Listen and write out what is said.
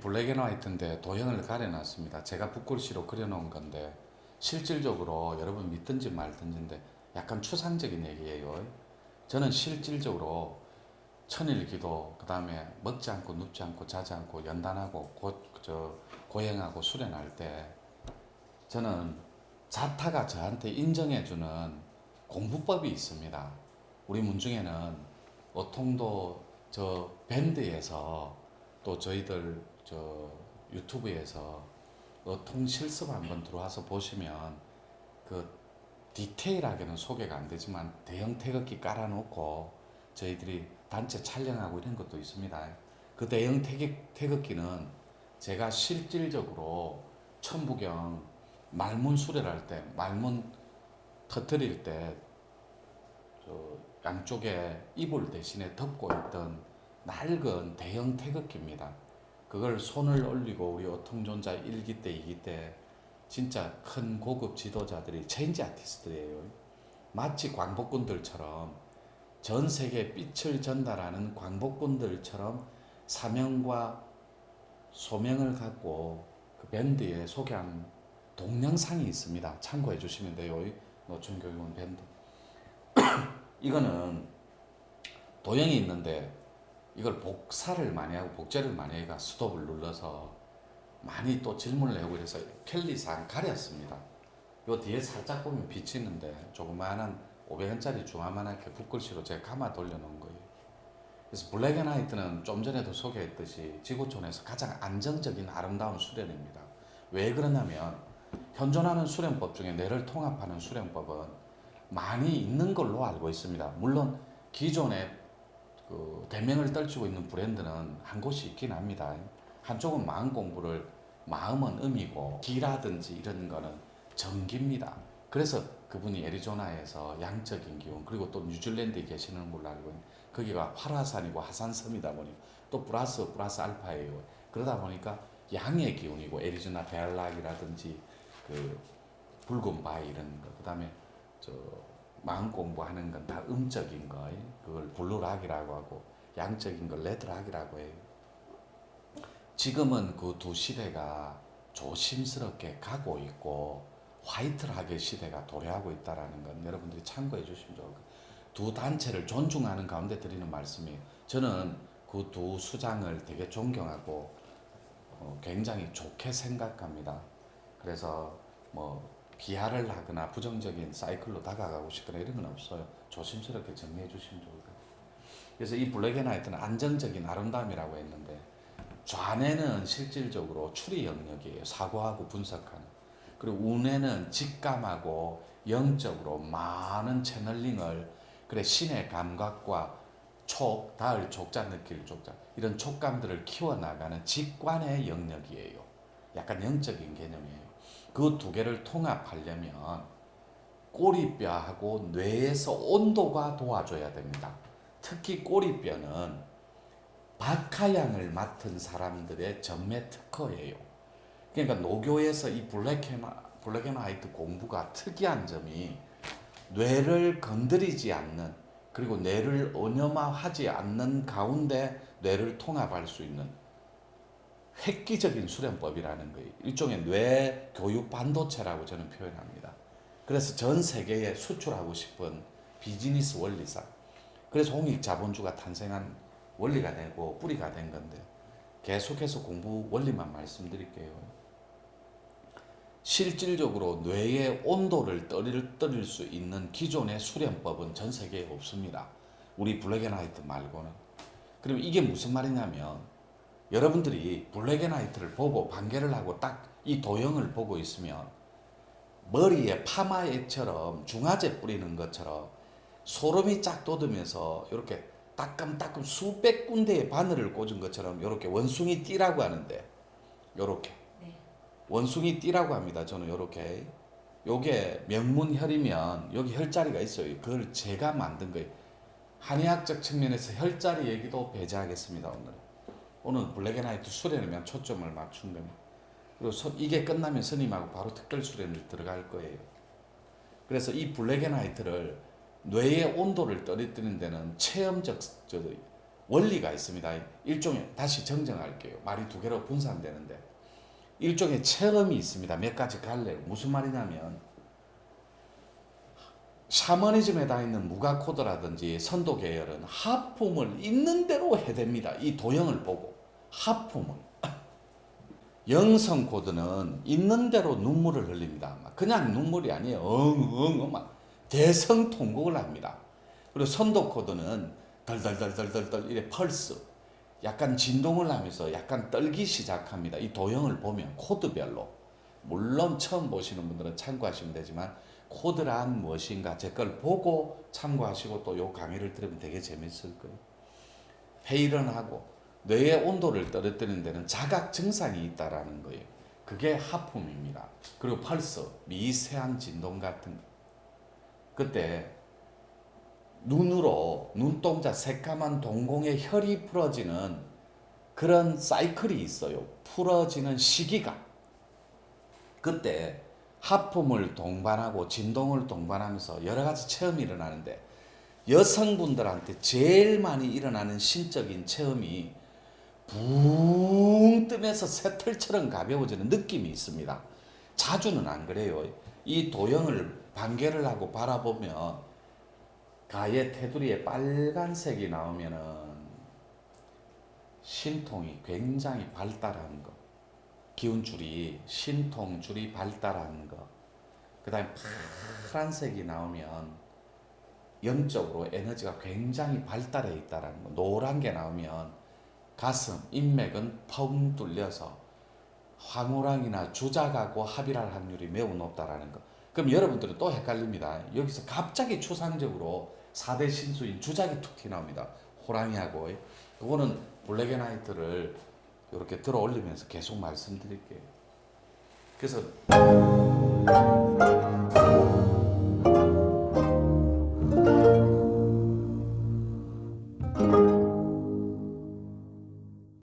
블랙 앤 화이트인데 도형을 가려놨습니다. 제가 붓글씨로 그려놓은 건데 실질적으로 여러분 믿든지 말든지인데 약간 추상적인 얘기예요. 저는 실질적으로 천일기도 그 다음에 먹지 않고 눕지 않고 자지 않고 연단하고 고행하고 수련할 때 저는 자타가 저한테 인정해주는 공부법이 있습니다. 우리 문중에는 어통도 저 밴드에서 또 저희들 저 유튜브에서 어통 실습 한번 들어와서 보시면 그 디테일하게는 소개가 안 되지만 대형 태극기 깔아놓고 저희들이 단체 촬영하고 이런 것도 있습니다. 그 대형 태극기는 제가 실질적으로 천부경 말문 수련할 때 말문 터뜨릴 때 양쪽에 이불 대신에 덮고 있던 낡은 대형 태극기입니다. 그걸 손을 올리고 우리 어통존자 1기 때 2기 때 진짜 큰 고급 지도자들이 체인지 아티스트예요. 마치 광복군들처럼 전 세계에 빛을 전달하는 광복군들처럼 사명과 소명을 갖고 그 밴드에 소개한 동영상이 있습니다. 참고해 주시면 돼요. 노천교육원 밴드. 이거는 도형이 있는데 이걸 복사를 많이 하고 복제를 많이 해가 스톱을 눌러서 많이 또 질문을 내고 이래서 편리상 가렸습니다. 요 뒤에 살짝 보면 비치는데 조그마한 500원짜리 중화만하게 붓글씨로 제가 감아 돌려놓은 거예요. 그래서 블랙 앤 화이트는 좀 전에도 소개했듯이 지구촌에서 가장 안정적인 아름다운 수련입니다. 왜 그러냐면 현존하는 수련법 중에 뇌를 통합하는 수련법은 많이 있는 걸로 알고 있습니다. 물론 기존에 그 대명을 떨치고 있는 브랜드는 한 곳이 있긴 합니다. 한쪽은 마음 공부를 마음은 음이고 기라든지 이런 거는 정기입니다. 그래서 그분이 애리조나에서 양적인 기운 그리고 또 뉴질랜드에 계시는 걸로 알고 있는데 거기가 활화산이고 하산섬이다 보니 또 플러스 알파예요. 그러다 보니까 양의 기운이고 애리조나 베알락이라든지 그 붉은 바위 이런 거 그다음에 저 마음 공부하는 건 다 음적인 거 그걸 블루락이라고 하고 양적인 걸 레드락이라고 해요. 지금은 그 두 시대가 조심스럽게 가고 있고 화이트락의 시대가 도래하고 있다는 건 여러분들이 참고해 주시면 좋을 것같아요. 두 단체를 존중하는 가운데 드리는 말씀이에요. 저는 그 두 수장을 되게 존경하고 굉장히 좋게 생각합니다. 그래서 뭐 비하를 하거나 부정적인 사이클로 다가가고 싶거나 이런 건 없어요. 조심스럽게 정리해 주시면 좋을 것 같아요. 그래서 이 블랙 앤 화이트는 안정적인 아름다움이라고 했는데 좌뇌는 실질적으로 추리 영역이에요. 사고하고 분석하는. 그리고 우뇌는 직감하고 영적으로 많은 채널링을 그래 신의 감각과 촉, 닿을 촉자, 느낄 촉자 이런 촉감들을 키워나가는 직관의 영역이에요. 약간 영적인 개념이에요. 그 두 개를 통합하려면 꼬리뼈하고 뇌에서 온도가 도와줘야 됩니다. 특히 꼬리뼈는 박하향을 맡은 사람들의 전매 특허예요. 그러니까 노교에서 이 블랙 앤 화이트 공부가 특이한 점이 뇌를 건드리지 않는 그리고 뇌를 언염화하지 않는 가운데 뇌를 통합할 수 있는 획기적인 수련법이라는 거예요. 일종의 뇌 교육 반도체라고 저는 표현합니다. 그래서 전 세계에 수출하고 싶은 비즈니스 원리상. 그래서 홍익 자본주가 탄생한 원리가 되고 뿌리가 된 건데 계속해서 공부 원리만 말씀드릴게요. 실질적으로 뇌의 온도를 떨릴 수 있는 기존의 수련법은 전 세계에 없습니다. 우리 블랙 앤 화이트 말고는. 그럼 이게 무슨 말이냐면 여러분들이 블랙 앤 화이트를 보고 반개를 하고 딱 이 도형을 보고 있으면 머리에 파마액처럼 중화제 뿌리는 것처럼 소름이 쫙 돋으면서 이렇게 따끔따끔 수백 군데의 바늘을 꽂은 것처럼 이렇게 원숭이 띠라고 하는데 이렇게 네. 원숭이 띠라고 합니다. 저는 이렇게 요게 명문혈이면 여기 혈자리가 있어요. 그걸 제가 만든 거예요. 한의학적 측면에서 혈자리 얘기도 배제하겠습니다. 오늘 블랙 앤 화이트 수련에만 초점을 맞춘 겁니다. 그리고 이게 끝나면 스님하고 바로 특별 수련을 들어갈 거예요. 그래서 이 블랙 앤 화이트를 뇌의 온도를 떨어뜨리는 데는 체험적 원리가 있습니다. 일종의 다시 정정할게요. 말이 두 개로 분산되는데 일종의 체험이 있습니다. 몇 가지 갈래요. 무슨 말이냐면 샤머니즘에 다 있는 무가 코드라든지 선도 계열은 하품을 있는 대로 해댑니다. 이 도형을 보고 하품을. 영성 코드는 있는 대로 눈물을 흘립니다. 그냥 눈물이 아니에요. 엉엉 막 대성통곡을 합니다. 그리고 선도 코드는 덜덜덜덜덜 이래 펄스 약간 진동을 하면서 약간 떨기 시작합니다. 이 도형을 보면 코드별로 물론 처음 보시는 분들은 참고하시면 되지만 코드란 무엇인가 제 걸 보고 참고하시고 또 요 강의를 들으면 되게 재밌을 거예요. 회의론하고 뇌의 온도를 떨어뜨리는 데는 자각 증상이 있다라는 거예요. 그게 하품입니다. 그리고 펄스, 미세한 진동 같은 거. 그때 눈으로 눈동자 새까만 동공의 혈이 풀어지는 그런 사이클이 있어요. 풀어지는 시기가. 그때 하품을 동반하고 진동을 동반하면서 여러 가지 체험이 일어나는데 여성분들한테 제일 많이 일어나는 신적인 체험이 붕 뜨면서 새털처럼 가벼워지는 느낌이 있습니다. 자주는 안 그래요. 이 도형을 반개를 하고 바라보면 가의 테두리에 빨간색이 나오면은 신통이 굉장히 발달한 거. 기운줄이 신통줄이 발달하는 거. 그 다음에 파란색이 나오면 영적으로 에너지가 굉장히 발달해 있다는 거. 노란 게 나오면 가슴, 인맥은 펑 뚫려서 황호랑이나 주작하고 합일할 확률이 매우 높다라는 거. 그럼 여러분들은 또 헷갈립니다. 여기서 갑자기 추상적으로 4대 신수인 주작이 툭 튀어나옵니다. 호랑이하고. 그거는 블랙앤화이트를 이렇게 들어 올리면서 계속 말씀드릴게요. 그래서